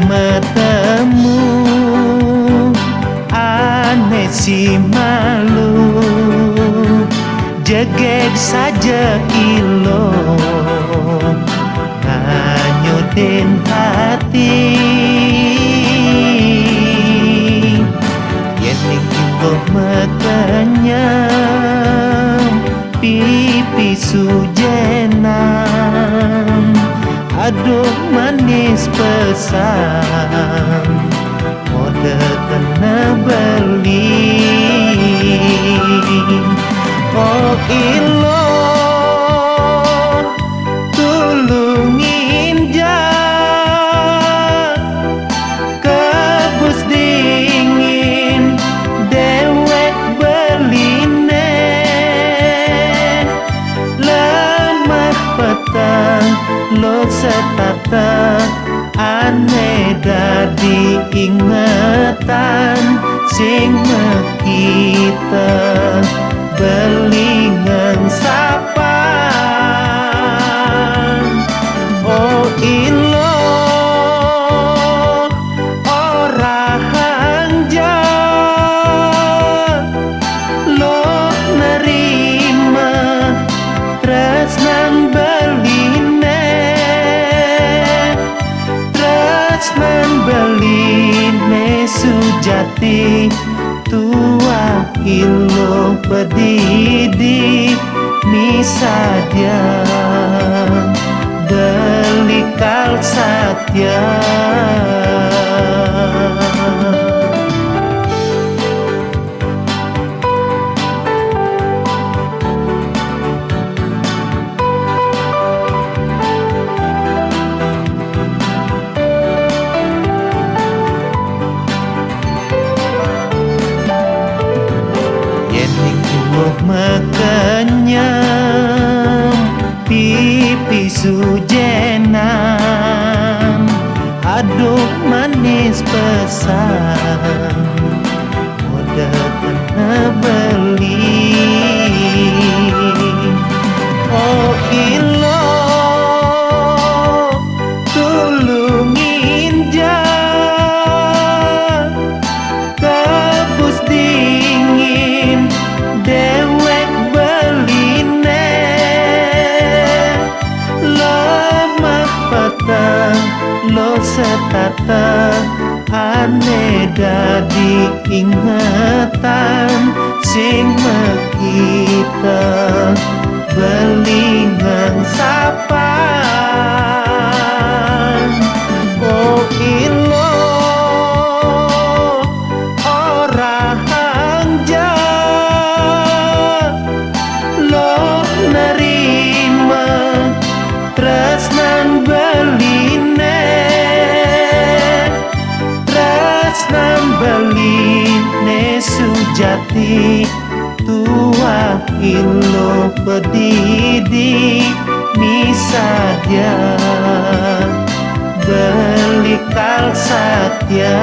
metemu aneh si malu jegek saja ilo nganyutin hati yening ilo mekenyam pipi sujenam aduh manis pesan mode kena beli oh ilo tulungin jak kebus dingin dewek beline lemah petang lo setata aneh dadi ingetan sing kita belingan sapan oh ilo ora hanja lo nerima tresnan beline tresnan beline sujati tua ilo pedidi misadia belikal satya mekenyam pipi sujenan aduh manis pesan mode kena beli oh ilo tulungin jak kebus dingin dewek beline lemah petang lo setata aneh dadi ingetan sing kita belingan sapan oh ilo ora hanja lo nerima tresnan beline tresnan beline sujati tua ilo pedidi misadia belikal satya